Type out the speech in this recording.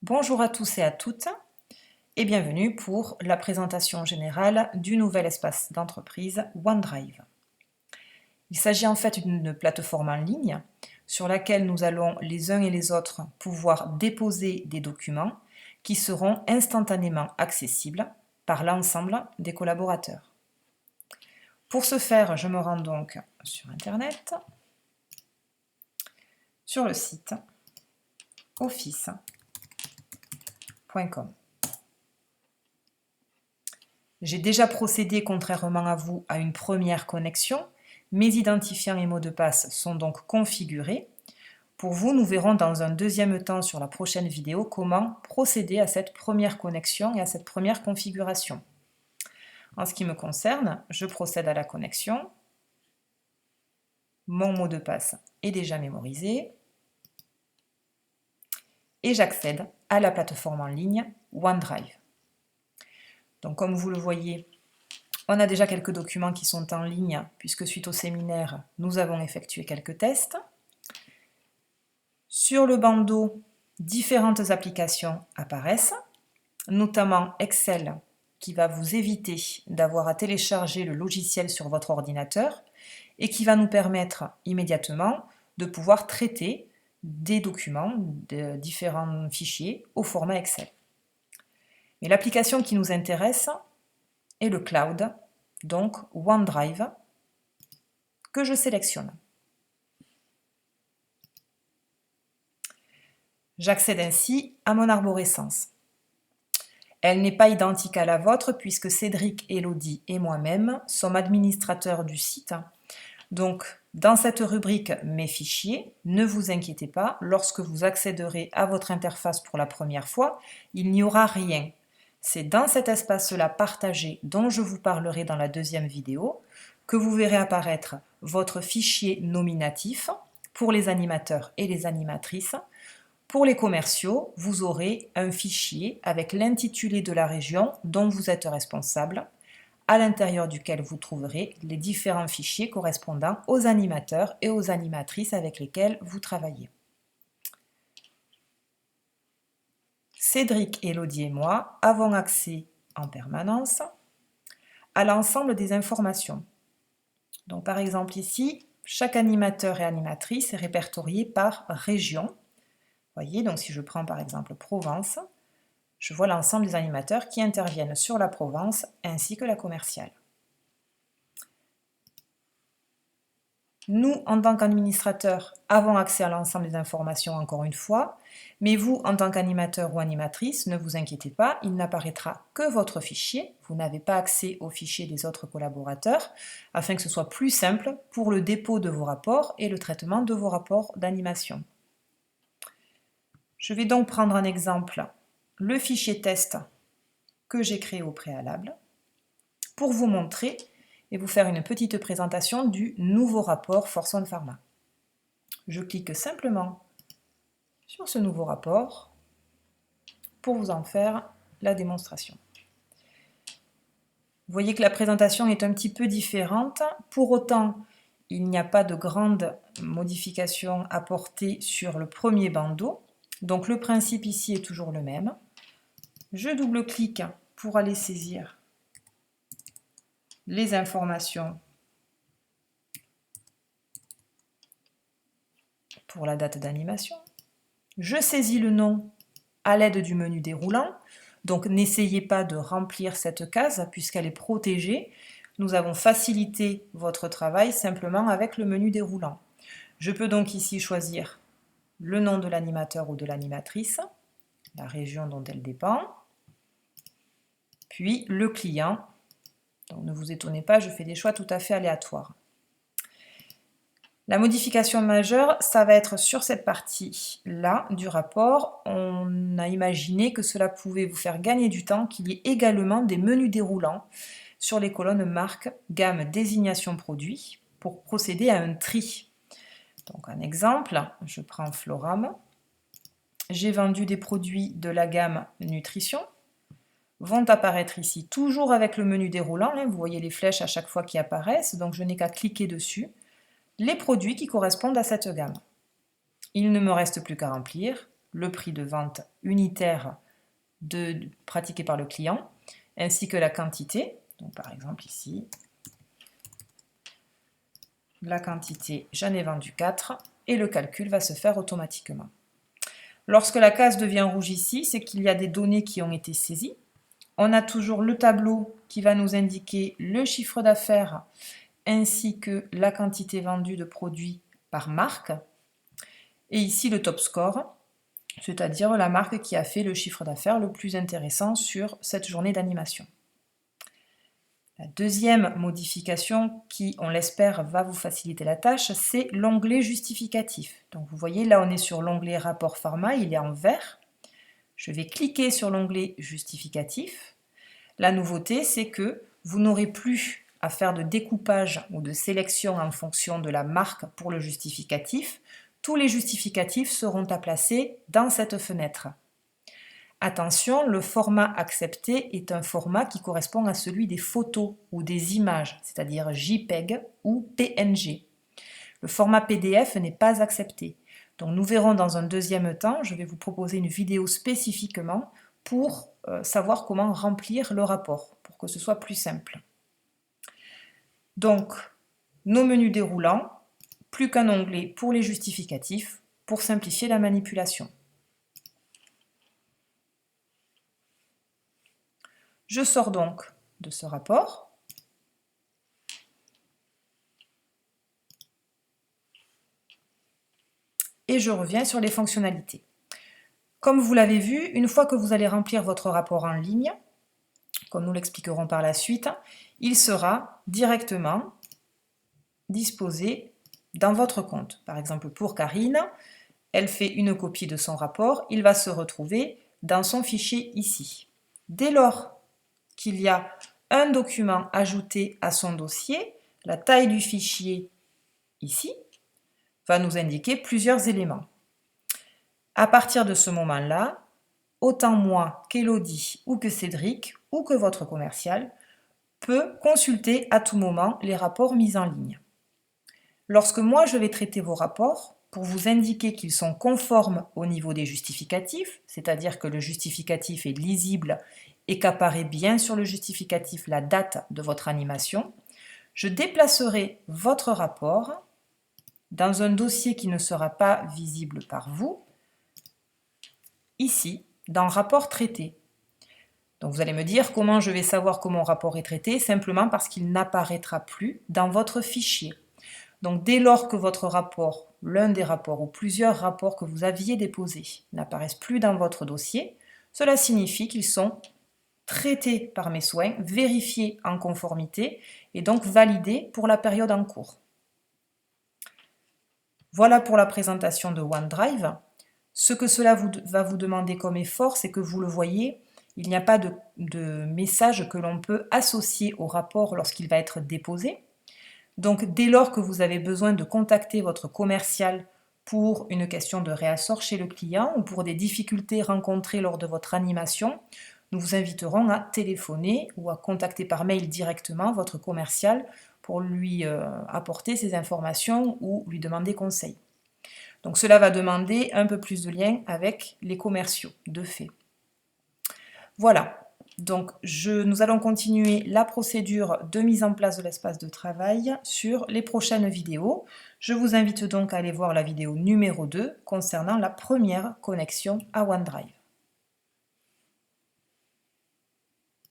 Bonjour à tous et à toutes et bienvenue pour la présentation générale du nouvel espace d'entreprise OneDrive. Il s'agit en fait d'une plateforme en ligne sur laquelle nous allons les uns et les autres pouvoir déposer des documents qui seront instantanément accessibles par l'ensemble des collaborateurs. Pour ce faire, je me rends donc sur Internet, sur le site office.com. J'ai déjà procédé, contrairement à vous, à une première connexion. Mes identifiants et mots de passe sont donc configurés. Pour vous, nous verrons dans un deuxième temps sur la prochaine vidéo comment procéder à cette première connexion et à cette première configuration. En ce qui me concerne, je procède à la connexion. Mon mot de passe est déjà mémorisé. Et j'accède à la plateforme en ligne OneDrive. Donc comme vous le voyez, on a déjà quelques documents qui sont en ligne, puisque suite au séminaire, nous avons effectué quelques tests. Sur le bandeau, différentes applications apparaissent, notamment Excel, qui va vous éviter d'avoir à télécharger le logiciel sur votre ordinateur et qui va nous permettre immédiatement de pouvoir traiter des documents, de différents fichiers au format Excel. Mais l'application qui nous intéresse est le cloud, donc OneDrive, que je sélectionne. J'accède ainsi à mon arborescence. Elle n'est pas identique à la vôtre puisque Cédric, Elodie et moi-même sommes administrateurs du site. Donc, dans cette rubrique « Mes fichiers », ne vous inquiétez pas, lorsque vous accéderez à votre interface pour la première fois, il n'y aura rien. C'est dans cet espace-là partagé dont je vous parlerai dans la deuxième vidéo que vous verrez apparaître votre fichier nominatif pour les animateurs et les animatrices. Pour les commerciaux, vous aurez un fichier avec l'intitulé de la région dont vous êtes responsable, à l'intérieur duquel vous trouverez les différents fichiers correspondant aux animateurs et aux animatrices avec lesquels vous travaillez. Cédric, Elodie et moi avons accès en permanence à l'ensemble des informations. Donc, par exemple ici, chaque animateur et animatrice est répertorié par région. Vous voyez, donc si je prends par exemple Provence, je vois l'ensemble des animateurs qui interviennent sur la Provence ainsi que la commerciale. Nous, en tant qu'administrateurs, avons accès à l'ensemble des informations encore une fois, mais vous, en tant qu'animateur ou animatrice, ne vous inquiétez pas, il n'apparaîtra que votre fichier, vous n'avez pas accès au fichier des autres collaborateurs, afin que ce soit plus simple pour le dépôt de vos rapports et le traitement de vos rapports d'animation. Je vais donc prendre en exemple le fichier test que j'ai créé au préalable pour vous montrer et vous faire une petite présentation du nouveau rapport Forson Pharma. Je clique simplement sur ce nouveau rapport pour vous en faire la démonstration. Vous voyez que la présentation est un petit peu différente. Pour autant, il n'y a pas de grande modification apportée sur le premier bandeau. Donc le principe ici est toujours le même. Je double-clique pour aller saisir les informations pour la date d'animation. Je saisis le nom à l'aide du menu déroulant. Donc n'essayez pas de remplir cette case puisqu'elle est protégée. Nous avons facilité votre travail simplement avec le menu déroulant. Je peux donc ici choisir le nom de l'animateur ou de l'animatrice, la région dont elle dépend, puis le client. Donc ne vous étonnez pas, je fais des choix tout à fait aléatoires. La modification majeure, ça va être sur cette partie-là du rapport. On a imaginé que cela pouvait vous faire gagner du temps, qu'il y ait également des menus déroulants sur les colonnes marque, gamme, désignation produit pour procéder à un tri. Donc un exemple, je prends Floram. J'ai vendu des produits de la gamme nutrition. Vont apparaître ici, toujours avec le menu déroulant, vous voyez les flèches à chaque fois qui apparaissent, donc je n'ai qu'à cliquer dessus, les produits qui correspondent à cette gamme. Il ne me reste plus qu'à remplir le prix de vente unitaire pratiqué par le client, ainsi que la quantité. Donc par exemple ici, la quantité, j'en ai vendu 4, et le calcul va se faire automatiquement. Lorsque la case devient rouge ici, c'est qu'il y a des données qui ont été saisies. On a toujours le tableau qui va nous indiquer le chiffre d'affaires ainsi que la quantité vendue de produits par marque. Et ici le top score, c'est-à-dire la marque qui a fait le chiffre d'affaires le plus intéressant sur cette journée d'animation. La deuxième modification qui, on l'espère, va vous faciliter la tâche, c'est l'onglet justificatif. Donc vous voyez, là on est sur l'onglet rapport pharma, il est en vert. Je vais cliquer sur l'onglet justificatif. La nouveauté, c'est que vous n'aurez plus à faire de découpage ou de sélection en fonction de la marque pour le justificatif. Tous les justificatifs seront à placer dans cette fenêtre. Attention, le format accepté est un format qui correspond à celui des photos ou des images, c'est-à-dire JPEG ou PNG. Le format PDF n'est pas accepté. Donc nous verrons dans un deuxième temps, je vais vous proposer une vidéo spécifiquement pour savoir comment remplir le rapport, pour que ce soit plus simple. Donc, nos menus déroulants, plus qu'un onglet pour les justificatifs, pour simplifier la manipulation. Je sors donc de ce rapport. Et je reviens sur les fonctionnalités. Comme vous l'avez vu, une fois que vous allez remplir votre rapport en ligne, comme nous l'expliquerons par la suite, il sera directement disposé dans votre compte. Par exemple, pour Karine, elle fait une copie de son rapport, il va se retrouver dans son fichier ici. Dès lors qu'il y a un document ajouté à son dossier, la taille du fichier ici va nous indiquer plusieurs éléments. À partir de ce moment-là, autant moi qu'Élodie ou que Cédric ou que votre commercial peut consulter à tout moment les rapports mis en ligne. Lorsque moi je vais traiter vos rapports, pour vous indiquer qu'ils sont conformes au niveau des justificatifs, c'est-à-dire que le justificatif est lisible et qu'apparaît bien sur le justificatif la date de votre animation, je déplacerai votre rapport dans un dossier qui ne sera pas visible par vous, ici, dans Rapport traité. Donc vous allez me dire comment je vais savoir que mon rapport est traité, simplement parce qu'il n'apparaîtra plus dans votre fichier. Donc dès lors que votre rapport, l'un des rapports ou plusieurs rapports que vous aviez déposés n'apparaissent plus dans votre dossier, cela signifie qu'ils sont traités par mes soins, vérifiés en conformité et donc validés pour la période en cours. Voilà pour la présentation de OneDrive. Ce que cela va vous demander comme effort, c'est que vous le voyez, il n'y a pas de message que l'on peut associer au rapport lorsqu'il va être déposé. Donc dès lors que vous avez besoin de contacter votre commercial pour une question de réassort chez le client ou pour des difficultés rencontrées lors de votre animation, nous vous inviterons à téléphoner ou à contacter par mail directement votre commercial pour lui apporter ces informations ou lui demander conseil. Donc cela va demander un peu plus de lien avec les commerciaux, de fait. Voilà. Donc, nous allons continuer la procédure de mise en place de l'espace de travail sur les prochaines vidéos. Je vous invite donc à aller voir la vidéo numéro 2 concernant la première connexion à OneDrive.